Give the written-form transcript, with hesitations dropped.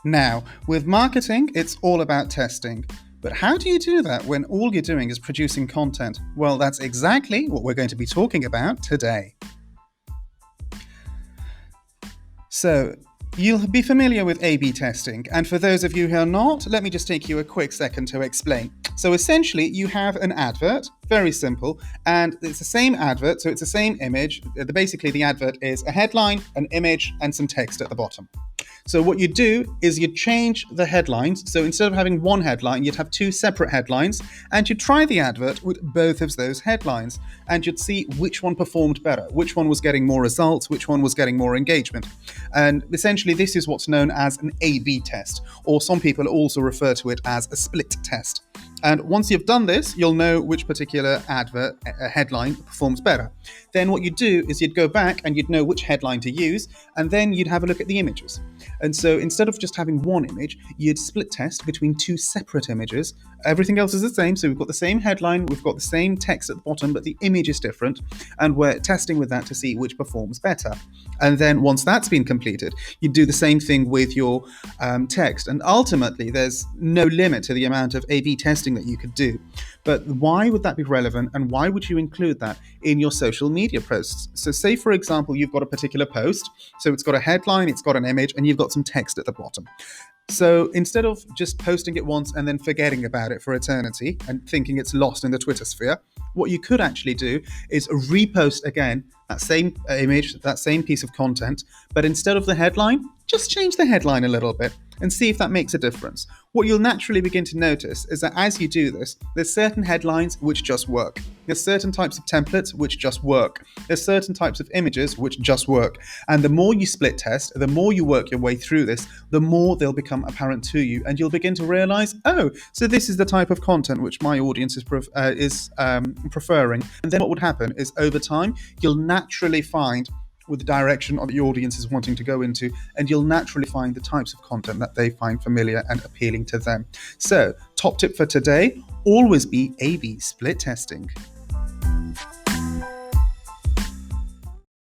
Now, with marketing, it's all about testing. But how do you do that when all you're doing is producing content? Well, that's exactly what we're going to be talking about today. So, you'll be familiar with A/B testing, and for those of you who are not, let me just take you a quick second to explain. So essentially, you have an advert, very simple, and it's the same advert, so it's the same image. Basically, the advert is a headline, an image, and some text at the bottom. So what you do is you change the headlines. So instead of having one headline, you'd have two separate headlines, and you'd try the advert with both of those headlines, and you'd see which one performed better, which one was getting more results, which one was getting more engagement. And essentially, this is what's known as an A/B test, or some people also refer to it as a split test. And once you've done this, you'll know which particular advert headline performs better. Then what you'd do is you'd go back and you'd know which headline to use, and then you'd have a look at the images. And so instead of just having one image, you'd split test between two separate images. Everything else is the same, so we've got the same headline, we've got the same text at the bottom, but the image is different, and we're testing with that to see which performs better. And then once that's been completed, you do the same thing with your text. And ultimately, there's no limit to the amount of A/B testing that you could do. But why would that be relevant, and why would you include that in your social media posts? So say, for example, you've got a particular post, so it's got a headline, it's got an image, and you've got some text at the bottom. So instead of just posting it once and then forgetting about it for eternity and thinking it's lost in the Twitter sphere, what you could actually do is repost again that same image, that same piece of content, but instead of the headline, just change the headline a little bit and see if that makes a difference. What you'll naturally begin to notice is that as you do this, there's certain headlines which just work. There's certain types of templates which just work. There's certain types of images which just work. And the more you split test, the more you work your way through this, the more they'll become apparent to you. And you'll begin to realize, oh, so this is the type of content which my audience is preferring. And then what would happen is over time, you'll naturally find with the direction of the audience is wanting to go into, and you'll naturally find the types of content that they find familiar and appealing to them. So, top tip for today, always be A/B split testing.